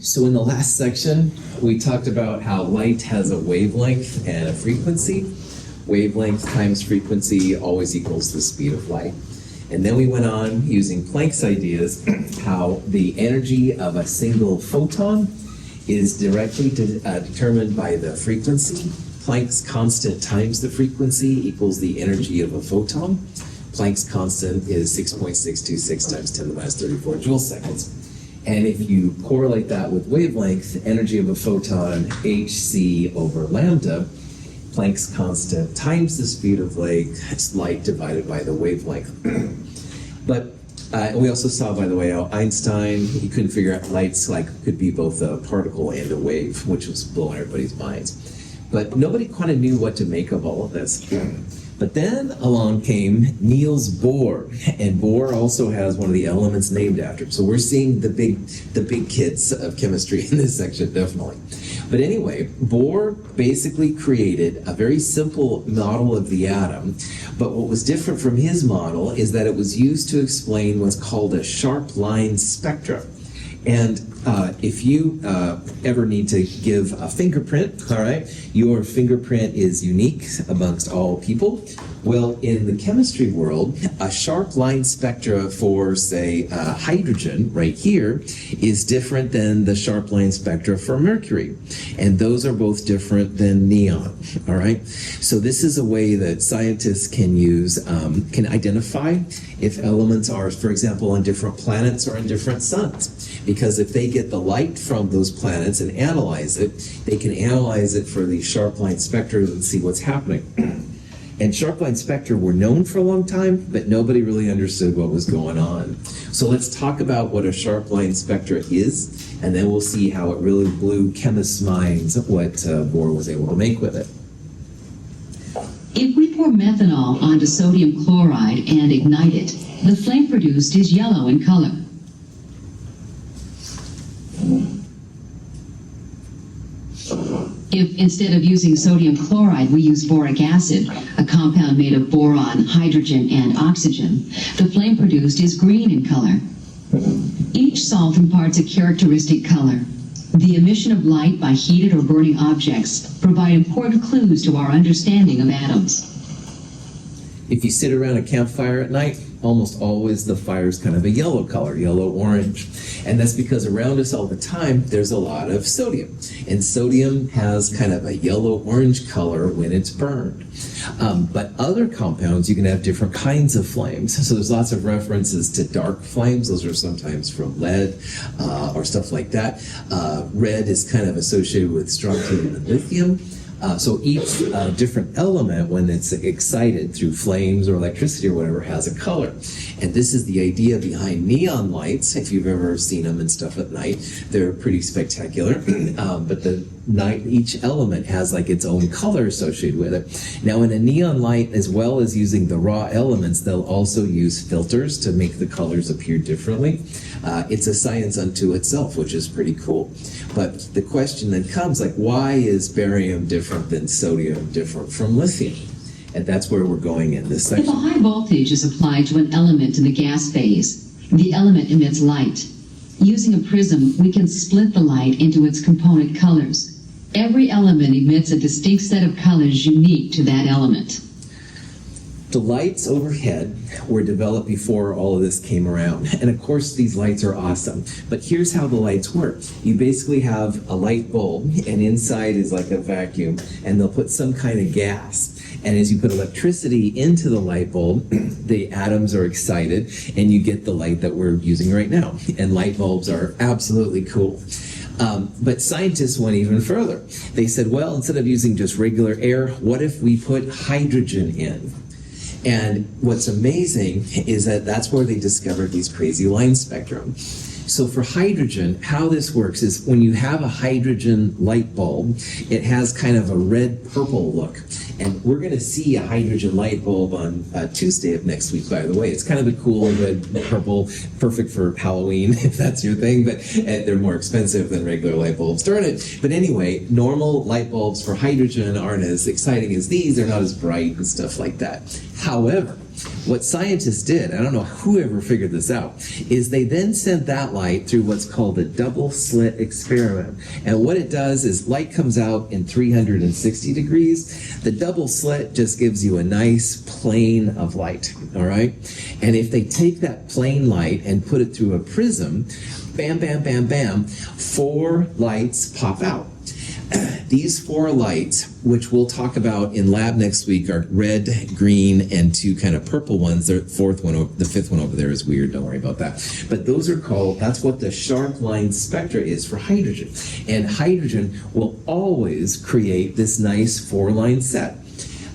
So in the last section, we talked about how light has a wavelength and a frequency. Wavelength times frequency always equals the speed of light. And then we went on using Planck's ideas, how the energy of a single photon is directly determined by the frequency. Planck's constant times the frequency equals the energy of a photon. Planck's constant is 6.626 times 10 to the minus 34 joule seconds. And if you correlate that with wavelength, energy of a photon, hc over lambda, Planck's constant times the speed of light, it's light divided by the wavelength. But we also saw, by the way, how Einstein, he couldn't figure out lights could be both a particle and a wave, which was blowing everybody's minds. But nobody kind of knew what to make of all of this. But then along came Niels Bohr, and Bohr also has one of the elements named after him. So we're seeing the big kids of chemistry in this section, definitely. But anyway, Bohr basically created a very simple model of the atom, but what was different from his model is that it was used to explain what's called a sharp line spectra. And if you ever need to give a fingerprint, all right, your fingerprint is unique amongst all people. Well, in the chemistry world, a sharp line spectra for, say, hydrogen right here is different than the sharp line spectra for mercury. And those are both different than neon, all right? So this is a way that scientists can use, can identify if elements are, for example, on different planets or on different suns. Because if they get the light from those planets and analyze it, they can analyze it for the sharp line spectra and see what's happening. And sharp line spectra were known for a long time, but nobody really understood what was going on. So let's talk about what a sharp line spectra is, and then we'll see how it really blew chemists' minds what Bohr was able to make with it. If we pour methanol onto sodium chloride and ignite it, the flame produced is yellow in color. If instead of using sodium chloride we use boric acid, a compound made of boron, hydrogen, and oxygen, the flame produced is green in color. Each salt imparts a characteristic color. The emission of light by heated or burning objects provide important clues to our understanding of atoms. If you sit around a campfire at night, almost always the fire's kind of a yellow color, yellow-orange. And that's because around us all the time, there's a lot of sodium. And sodium has kind of a yellow-orange color when it's burned. But other compounds, you can have different kinds of flames. So there's lots of references to dark flames. Those are sometimes from lead or stuff like that. Red is kind of associated with strontium and lithium. So each different element, when it's excited through flames or electricity or whatever, has a color. And this is the idea behind neon lights. If you've ever seen them and stuff at night, they're pretty spectacular. But each element has like its own color associated with it. Now in a neon light, as well as using the raw elements, they'll also use filters to make the colors appear differently. It's a science unto itself, which is pretty cool. But the question then comes, like, why is barium different than sodium, different from lithium? And that's where we're going in this section. If a high voltage is applied to an element in the gas phase, the element emits light. Using a prism, we can split the light into its component colors. Every element emits a distinct set of colors unique to that element. The lights overhead were developed before all of this came around. And of course, these lights are awesome. But here's how the lights work. You basically have a light bulb, and inside is like a vacuum, and they'll put some kind of gas. And as you put electricity into the light bulb, the atoms are excited, and you get the light that we're using right now. And light bulbs are absolutely cool. But scientists went even further. They said, well, instead of using just regular air, what if we put hydrogen in? And what's amazing is that that's where they discovered these crazy line spectrum. So for hydrogen, how this works is when you have a hydrogen light bulb, it has kind of a red-purple look. And we're going to see a hydrogen light bulb on Tuesday of next week, by the way. It's kind of a cool red-purple, perfect for Halloween, if that's your thing, but they're more expensive than regular light bulbs, darn it. But anyway, normal light bulbs for hydrogen aren't as exciting as these. They're not as bright and stuff like that. However, what scientists did, I don't know whoever figured this out, is they then sent that light through what's called a double slit experiment. And what it does is light comes out in 360 degrees. The double slit just gives you a nice plane of light, all right? And if they take that plane light and put it through a prism, bam, bam, bam, bam, 4 lights pop out. These 4 lights, which we'll talk about in lab next week, are red, green, and 2 kind of purple ones. The 5th one over there is weird. Don't worry about that. But those are called, that's what the sharp line spectra is for hydrogen. And hydrogen will always create this nice 4-line set.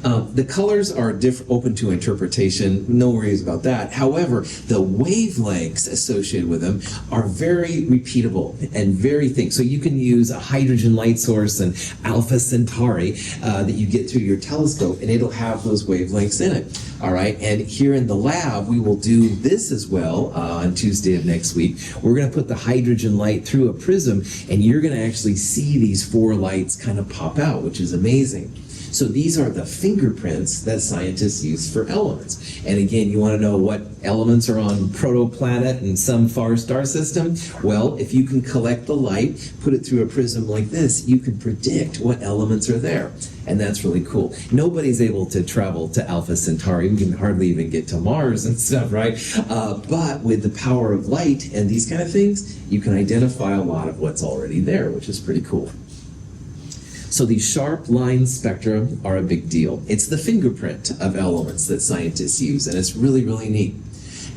The colors are open to interpretation, no worries about that. However, the wavelengths associated with them are very repeatable and very thick. So you can use a hydrogen light source and Alpha Centauri that you get through your telescope, and it'll have those wavelengths in it. All right, and here in the lab, we will do this as well on Tuesday of next week. We're going to put the hydrogen light through a prism, and you're going to actually see these 4 lights kind of pop out, which is amazing. So these are the fingerprints that scientists use for elements. And again, you want to know what elements are on protoplanet and some far star system? Well, if you can collect the light, put it through a prism like this, you can predict what elements are there. And that's really cool. Nobody's able to travel to Alpha Centauri. We can hardly even get to Mars and stuff, right? But with the power of light and these kind of things, you can identify a lot of what's already there, which is pretty cool. So these sharp line spectra are a big deal. It's the fingerprint of elements that scientists use, and it's really, really neat.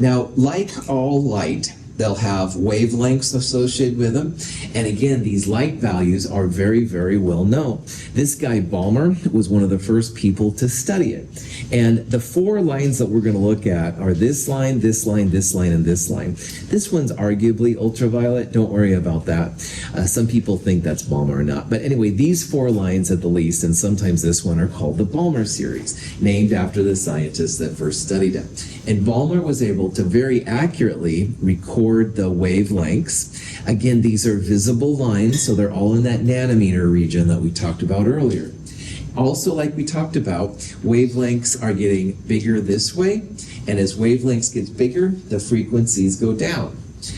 Now, like all light, they'll have wavelengths associated with them. And again, these light values are very, very well known. This guy, Balmer, was one of the first people to study it. And the 4 lines that we're going to look at are this line, this line, this line, and this line. This one's arguably ultraviolet. Don't worry about that. Some people think that's Balmer or not. But anyway, these 4 lines at the least, and sometimes this one, are called the Balmer series, named after the scientist that first studied it. And Balmer was able to very accurately record the wavelengths. Again, these are visible lines, so they're all in that nanometer region that we talked about earlier. Also, like we talked about, wavelengths are getting bigger this way, and as wavelengths get bigger, the frequencies go down.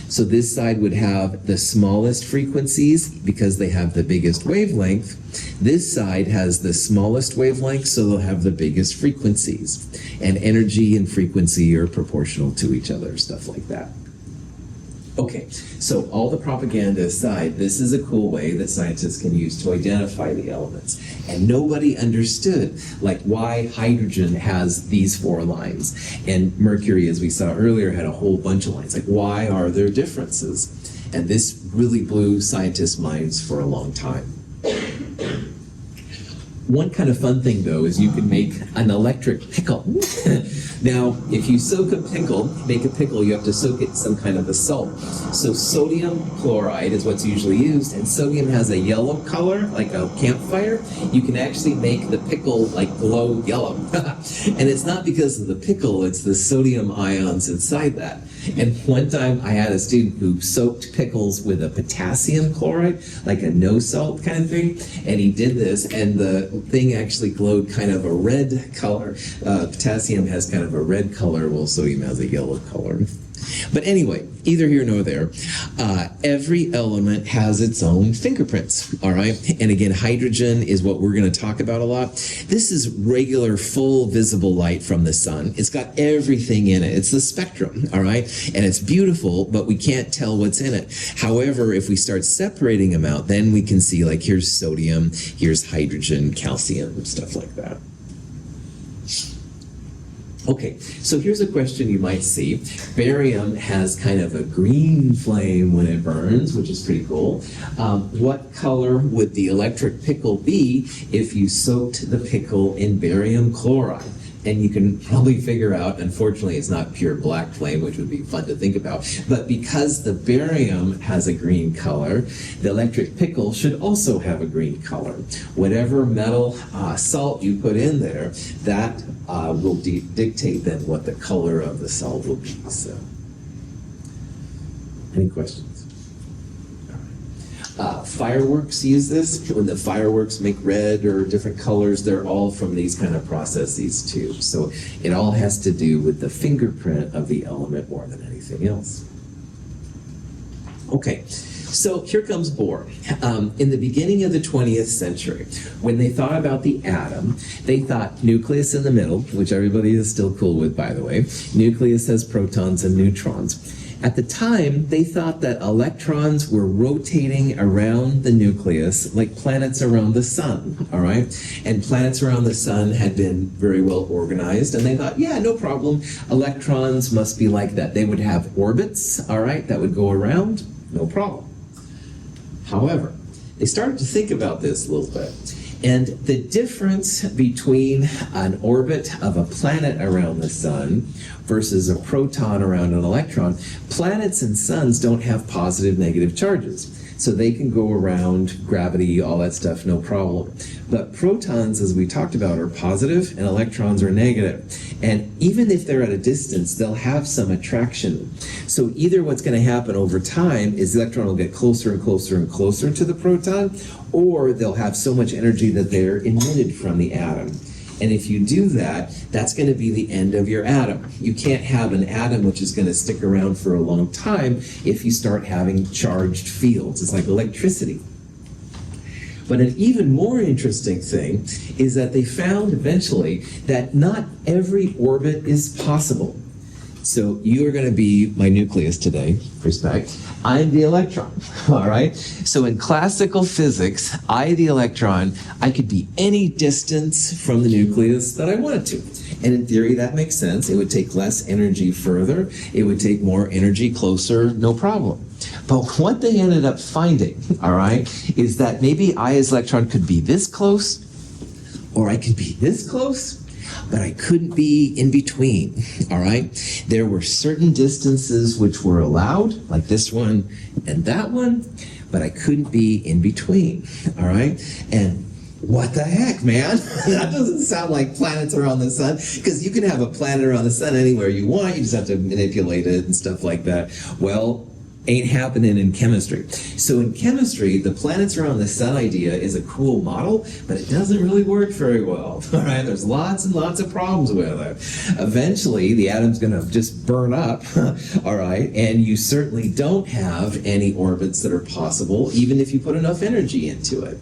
So this side would have the smallest frequencies because they have the biggest wavelength. This side has the smallest wavelength, so they'll have the biggest frequencies. And energy and frequency are proportional to each other, stuff like that. Okay, so all the propaganda aside, this is a cool way that scientists can use to identify the elements. And nobody understood, like, why hydrogen has these 4 lines. And mercury, as we saw earlier, had a whole bunch of lines. Like, why are there differences? And this really blew scientists' minds for a long time. One kind of fun thing, though, is you can make an electric pickle. Now, if you soak a pickle, make a pickle, you have to soak it in some kind of a salt. So sodium chloride is what's usually used, and sodium has a yellow color, like a campfire. You can actually make the pickle like glow yellow. And it's not because of the pickle, it's the sodium ions inside that. And one time I had a student who soaked pickles with a potassium chloride, like a no salt kind of thing, and he did this, and the thing actually glowed kind of a red color. Potassium has kind of a red color, while sodium has a yellow color. But anyway, either here nor there, every element has its own fingerprints, all right? And again, hydrogen is what we're going to talk about a lot. This is regular, full, visible light from the sun. It's got everything in it. It's the spectrum, all right? And it's beautiful, but we can't tell what's in it. However, if we start separating them out, then we can see, like, here's sodium, here's hydrogen, calcium, stuff like that. Okay, so here's a question you might see. Barium has kind of a green flame when it burns, which is pretty cool. What color would the electric pickle be if you soaked the pickle in barium chloride? And you can probably figure out, unfortunately, it's not pure black flame, which would be fun to think about. But because the barium has a green color, the electric pickle should also have a green color. Whatever metal salt you put in there, that will dictate then what the color of the salt will be. So, any questions? Fireworks use this. When the fireworks make red or different colors, they're all from these kind of processes too. So it all has to do with the fingerprint of the element more than anything else. Okay, so here comes Bohr. In the beginning of the 20th century, when they thought about the atom, they thought nucleus in the middle, which everybody is still cool with, by the way. Nucleus has protons and neutrons. At the time, they thought that electrons were rotating around the nucleus like planets around the sun, all right? And planets around the sun had been very well organized, and they thought, yeah, no problem. Electrons must be like that. They would have orbits, all right, that would go around, no problem. However, they started to think about this a little bit. And the difference between an orbit of a planet around the sun versus a proton around an electron, planets and suns don't have positive, negative charges. So they can go around gravity, all that stuff, no problem. But protons, as we talked about, are positive and electrons are negative. And even if they're at a distance, they'll have some attraction. So either what's going to happen over time is the electron will get closer and closer and closer to the proton, or they'll have so much energy that they're emitted from the atom. And if you do that, that's going to be the end of your atom. You can't have an atom which is going to stick around for a long time if you start having charged fields. It's like electricity. But an even more interesting thing is that they found eventually that not every orbit is possible. So you are going to be my nucleus today, respect. I'm the electron, all right? So in classical physics, the electron, I could be any distance from the nucleus that I wanted to. And in theory, that makes sense. It would take less energy further. It would take more energy closer, no problem. But what they ended up finding, all right, is that maybe I as electron could be this close, or I could be this close, but I couldn't be in between, all right? There were certain distances which were allowed, like this one and that one, but I couldn't be in between, all right? And what the heck, man? That doesn't sound like planets around the sun, because you can have a planet around the sun anywhere you want, you just have to manipulate it and stuff like that. Well, ain't happening in chemistry. So in chemistry, the planets around the sun idea is a cool model, but it doesn't really work very well. All right, there's lots and lots of problems with it. Eventually, the atom's going to just burn up, all right, and you certainly don't have any orbits that are possible, even if you put enough energy into it.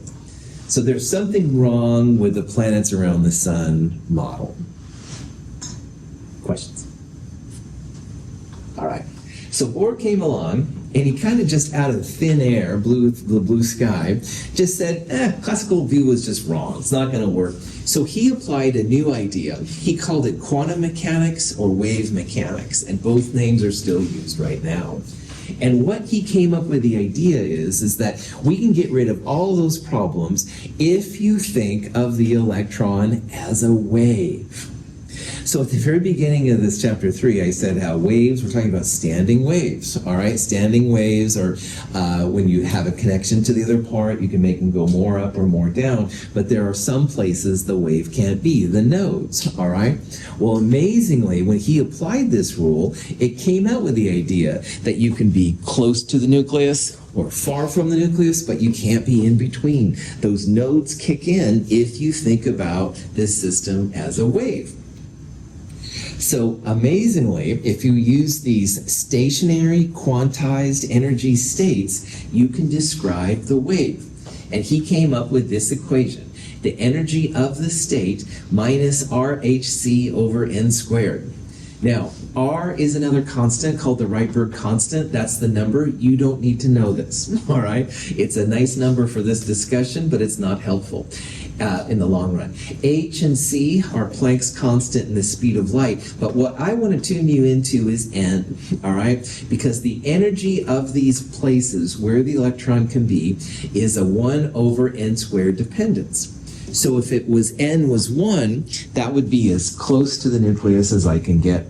So there's something wrong with the planets around the sun model. Questions? All right. So Bohr came along, and he kind of just out of thin air, the blue sky, just said, classical view was just wrong. It's not going to work. So he applied a new idea. He called it quantum mechanics or wave mechanics, and both names are still used right now. And what he came up with the idea is that we can get rid of all those problems if you think of the electron as a wave. So at the very beginning of this chapter 3, I said how waves, we're talking about standing waves, all right? Standing waves are when you have a connection to the other part, you can make them go more up or more down, but there are some places the wave can't be, the nodes, all right? Well, amazingly, when he applied this rule, it came out with the idea that you can be close to the nucleus or far from the nucleus, but you can't be in between. Those nodes kick in if you think about this system as a wave. So amazingly, if you use these stationary quantized energy states, you can describe the wave. And he came up with this equation. The energy of the state minus RHC over n squared. Now, R is another constant called the Rydberg constant. That's the number. You don't need to know this, all right? It's a nice number for this discussion, but it's not helpful in the long run. H and C are Planck's constant and the speed of light, but what I want to tune you into is N, all right? Because the energy of these places where the electron can be is a 1 over n squared dependence. So if it was N was 1, that would be as close to the nucleus as I can get.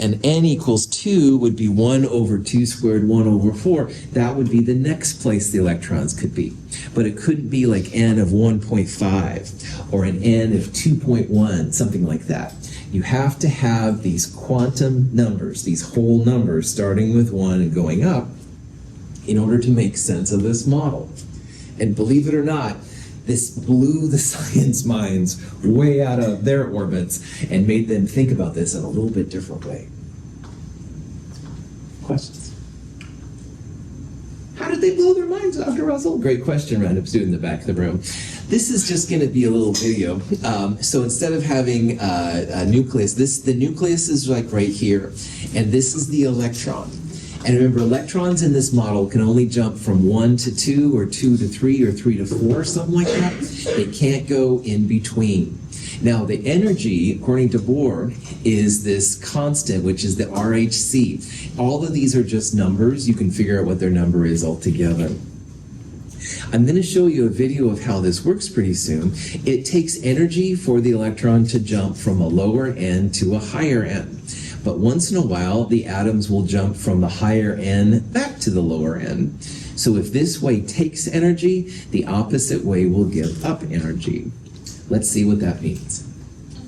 And N equals 2 would be 1 over 2 squared, 1 over 4. That would be the next place the electrons could be. But it couldn't be like N of 1.5 or an N of 2.1, something like that. You have to have these quantum numbers, these whole numbers starting with 1 and going up. in order to make sense of this model. And believe it or not, this blew the science minds way out of their orbits and made them think about this in a little bit different way. Questions? How did they blow their minds, Dr. Russell? Great question, random student in the back of the room. This is just going to be a little video. So instead of having a nucleus, the nucleus is like right here, and this is the electron. And remember, electrons in this model can only jump from 1 to 2, or 2 to 3, or 3 to 4, something like that. They can't go in between. Now, the energy, according to Bohr, is this constant, which is the RHC. All of these are just numbers. You can figure out what their number is altogether. I'm going to show you a video of how this works pretty soon. It takes energy for the electron to jump from a lower end to a higher end. But once in a while, the atoms will jump from the higher end back to the lower end. So if this way takes energy, the opposite way will give up energy. Let's see what that means.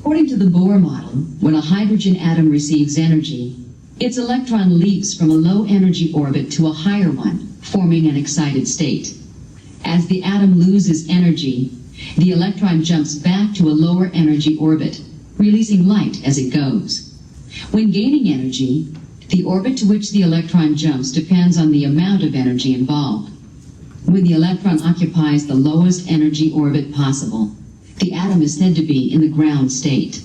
According to the Bohr model, when a hydrogen atom receives energy, its electron leaps from a low energy orbit to a higher one, forming an excited state. As the atom loses energy, the electron jumps back to a lower energy orbit, releasing light as it goes. When gaining energy, the orbit to which the electron jumps depends on the amount of energy involved. When the electron occupies the lowest energy orbit possible, the atom is said to be in the ground state.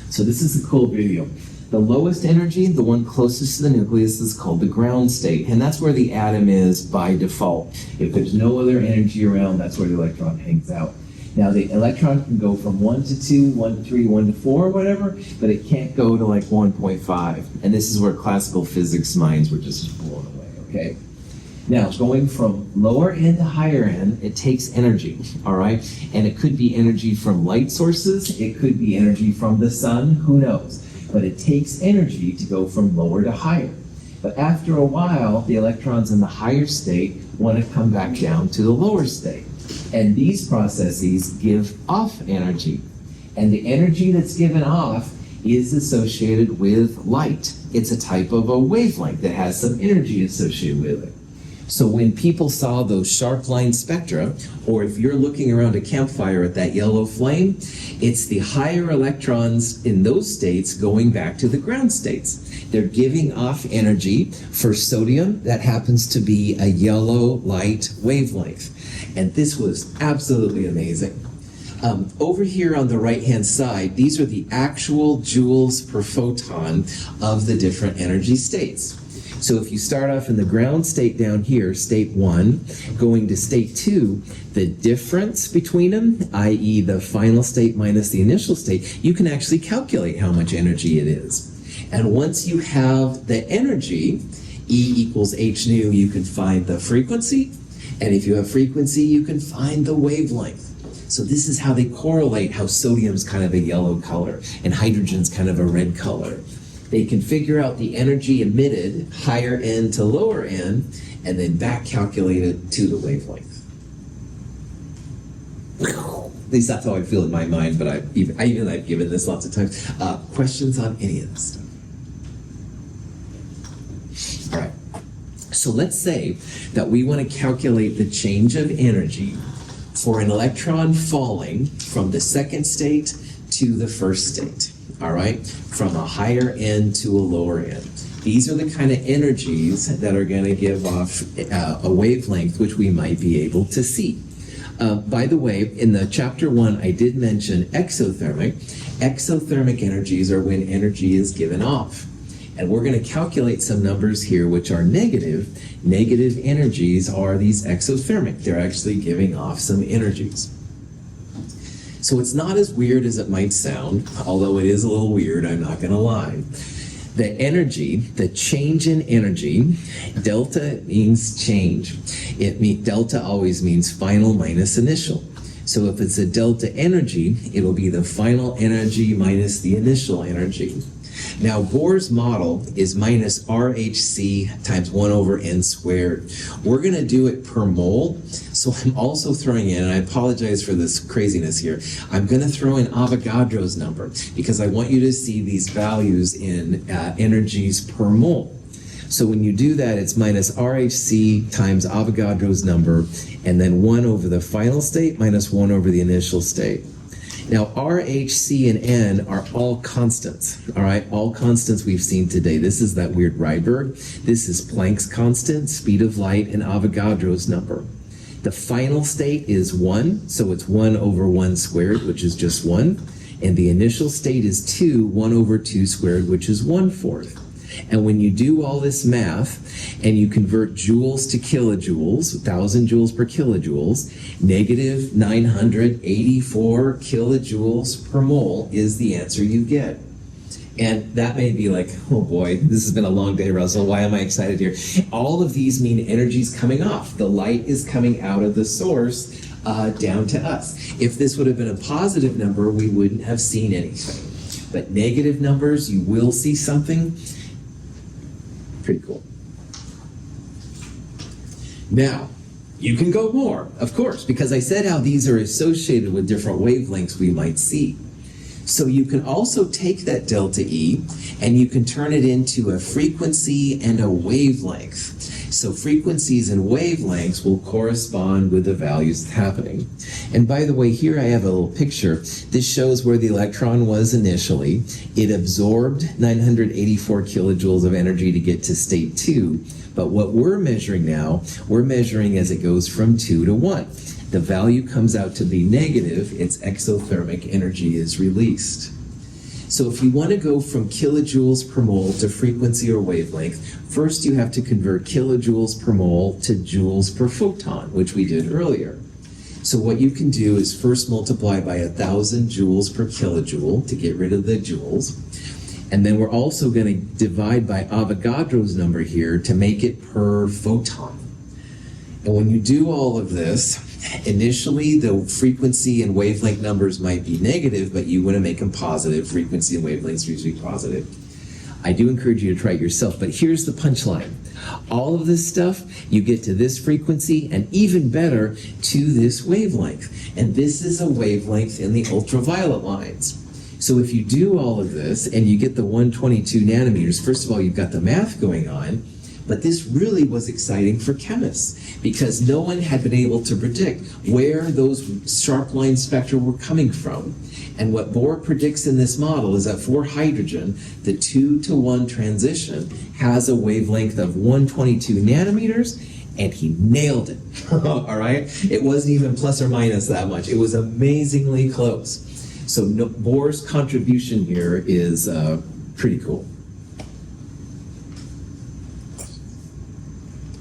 So this is a cool video. The lowest energy, the one closest to the nucleus, is called the ground state, and that's where the atom is by default. If there's no other energy around, that's where the electron hangs out. Now, the electron can go from 1 to 2, 1 to 3, 1 to 4, whatever, but it can't go to like 1.5. And this is where classical physics minds were just blown away, okay? Now, going from lower end to higher end, it takes energy, all right? And it could be energy from light sources. It could be energy from the sun. Who knows? But it takes energy to go from lower to higher. But after a while, the electrons in the higher state want to come back down to the lower state. And these processes give off energy. And the energy that's given off is associated with light. It's a type of a wavelength that has some energy associated with it. So when people saw those sharp line spectra, or if you're looking around a campfire at that yellow flame, it's the higher electrons in those states going back to the ground states. They're giving off energy for sodium that happens to be a yellow light wavelength. And this was absolutely amazing. Over here on the right-hand side, these are the actual joules per photon of the different energy states. So if you start off in the ground state down here, state 1, going to state 2, the difference between them, i.e. the final state minus the initial state, you can actually calculate how much energy it is. And once you have the energy, E equals h nu, you can find the frequency. And if you have frequency, you can find the wavelength. So this is how they correlate how sodium's kind of a yellow color and hydrogen's kind of a red color. They can figure out the energy emitted, higher end to lower end, and then back calculate it to the wavelength. At least that's how I feel in my mind, but I've given this lots of times. Questions on any of this stuff? All right. So let's say that we want to calculate the change of energy for an electron falling from the second state to the first state, all right? From a higher end to a lower end. These are the kind of energies that are going to give off a wavelength which we might be able to see. By the way, in the chapter 1, I did mention exothermic. Exothermic energies are when energy is given off. And we're going to calculate some numbers here which are negative. Negative energies are these exothermic. They're actually giving off some energies. So it's not as weird as it might sound, although it is a little weird, I'm not going to lie. The energy, the change in energy, delta means change. Delta always means final minus initial. So if it's a delta energy, it'll be the final energy minus the initial energy. Now, Bohr's model is minus RHC times 1 over n squared. We're going to do it per mole, so I'm also throwing in, and I apologize for this craziness here, I'm going to throw in Avogadro's number because I want you to see these values in energies per mole. So when you do that, it's minus RHC times Avogadro's number, and then 1 over the final state minus 1 over the initial state. Now, R, H, C, and N are all constants, all right? All constants we've seen today. This is that weird Rydberg. This is Planck's constant, speed of light, and Avogadro's number. The final state is 1, so it's 1 over 1 squared, which is just 1. And the initial state is 2, 1 over 2 squared, which is 1/4. And when you do all this math and you convert joules to kilojoules, 1,000 joules per kilojoules, negative 984 kilojoules per mole is the answer you get. And that may be like, oh boy, this has been a long day, Russell. Why am I excited here? All of these mean energy's coming off. The light is coming out of the source down to us. If this would have been a positive number, we wouldn't have seen anything. But negative numbers, you will see something. Pretty cool. Now, you can go more, of course, because I said how these are associated with different wavelengths we might see. So you can also take that delta E and you can turn it into a frequency and a wavelength. So frequencies and wavelengths will correspond with the values happening. And by the way, here I have a little picture. This shows where the electron was initially. It absorbed 984 kilojoules of energy to get to state 2. But what we're measuring now, we're measuring as it goes from 2 to 1. The value comes out to be negative, its exothermic energy is released. So if you want to go from kilojoules per mole to frequency or wavelength, first you have to convert kilojoules per mole to joules per photon, which we did earlier. So what you can do is first multiply by 1,000 joules per kilojoule to get rid of the joules. And then we're also going to divide by Avogadro's number here to make it per photon. And when you do all of this, initially the frequency and wavelength numbers might be negative, but you want to make them positive. Frequency and wavelengths are usually positive. I do encourage you to try it yourself, but here's the punchline. All of this stuff, you get to this frequency, and even better, to this wavelength. And this is a wavelength in the ultraviolet lines. So if you do all of this and you get the 122 nanometers, first of all, you've got the math going on, but this really was exciting for chemists because no one had been able to predict where those sharp line spectra were coming from. And what Bohr predicts in this model is that for hydrogen, the 2-to-1 transition has a wavelength of 122 nanometers, and he nailed it. All right? It wasn't even plus or minus that much. It was amazingly close. So Bohr's contribution here is pretty cool.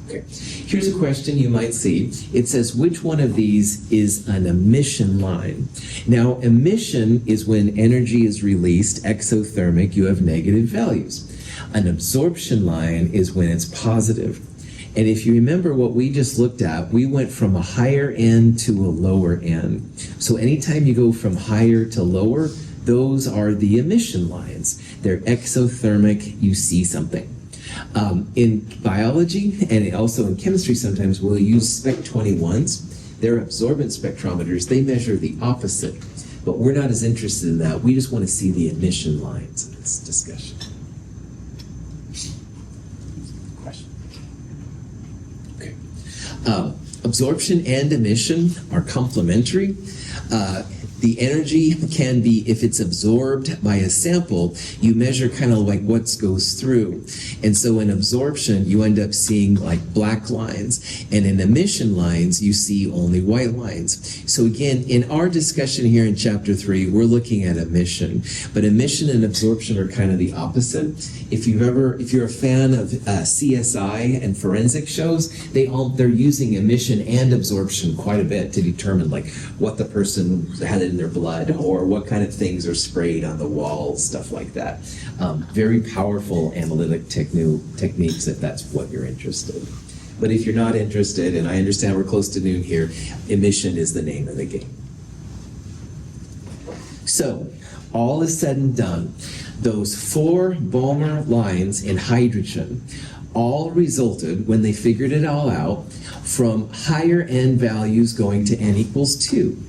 Okay, here's a question you might see. It says, which one of these is an emission line? Now, emission is when energy is released, exothermic, you have negative values. An absorption line is when it's positive. And if you remember what we just looked at, we went from a higher end to a lower end. So anytime you go from higher to lower, those are the emission lines. They're exothermic, you see something. In biology and also in chemistry sometimes we'll use spec 21s. They're absorbance spectrometers. They measure the opposite. But we're not as interested in that. We just want to see the emission lines in this discussion. Question? Okay. Absorption and emission are complementary. The energy can be, if it's absorbed by a sample, you measure kind of like what goes through. And so in absorption, you end up seeing like black lines. And in emission lines, you see only white lines. So again, in our discussion here in chapter 3, we're looking at emission. But emission and absorption are kind of the opposite. If you're a fan of CSI and forensic shows, they're using emission and absorption quite a bit to determine like what the person had in their blood or what kind of things are sprayed on the walls, stuff like that. Very powerful analytic techniques if that's what you're interested in. But if you're not interested, and I understand we're close to noon here, emission is the name of the game. So, all is said and done. Those 4 Balmer lines in hydrogen all resulted, when they figured it all out, from higher n values going to n equals 2.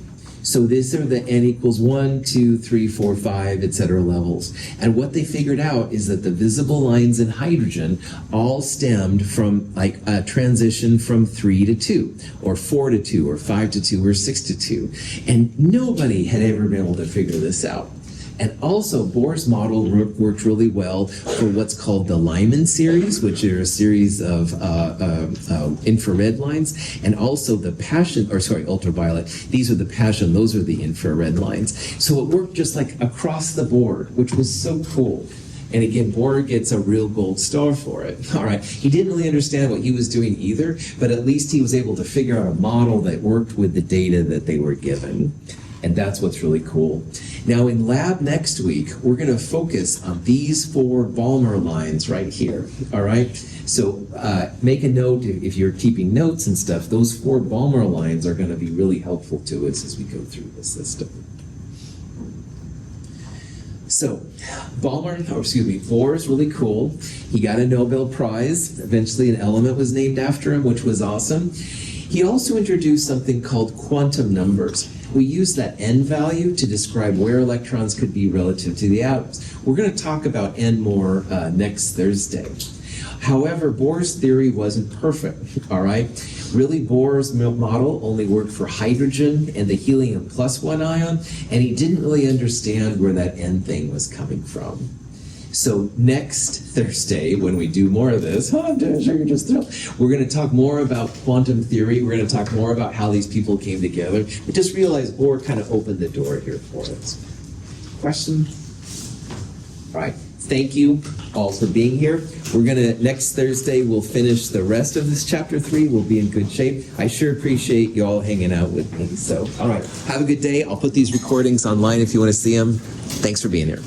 So these are the n equals 1, 2, 3, 4, 5, etc. levels. And what they figured out is that the visible lines in hydrogen all stemmed from like a transition from 3 to 2, or 4 to 2, or 5 to 2, or 6 to 2. And nobody had ever been able to figure this out. And also, Bohr's model worked really well for what's called the Lyman series, which are a series of infrared lines, and also the ultraviolet. These are the passion, those are the infrared lines. So it worked just like across the board, which was so cool. And again, Bohr gets a real gold star for it. All right, he didn't really understand what he was doing either, but at least he was able to figure out a model that worked with the data that they were given. And that's what's really cool. Now in lab next week, we're going to focus on these 4 Balmer lines right here, all right? So make a note, if you're keeping notes and stuff, those 4 Balmer lines are going to be really helpful to us as we go through the system. So Bohr is really cool. He got a Nobel Prize. Eventually an element was named after him, which was awesome. He also introduced something called quantum numbers. We use that n value to describe where electrons could be relative to the atoms. We're going to talk about n more next Thursday. However, Bohr's theory wasn't perfect, all right? Really, Bohr's model only worked for hydrogen and the helium plus 1 ion, and he didn't really understand where that n thing was coming from. So next Thursday, when we do more of this, I'm sure you're just thrilled, we're going to talk more about quantum theory. We're going to talk more about how these people came together. But just realize Bohr kind of opened the door here for us. Question? All right. Thank you all for being here. We're going to, next Thursday, we'll finish the rest of this chapter 3. We'll be in good shape. I sure appreciate you all hanging out with me. So, all right. Have a good day. I'll put these recordings online if you want to see them. Thanks for being here.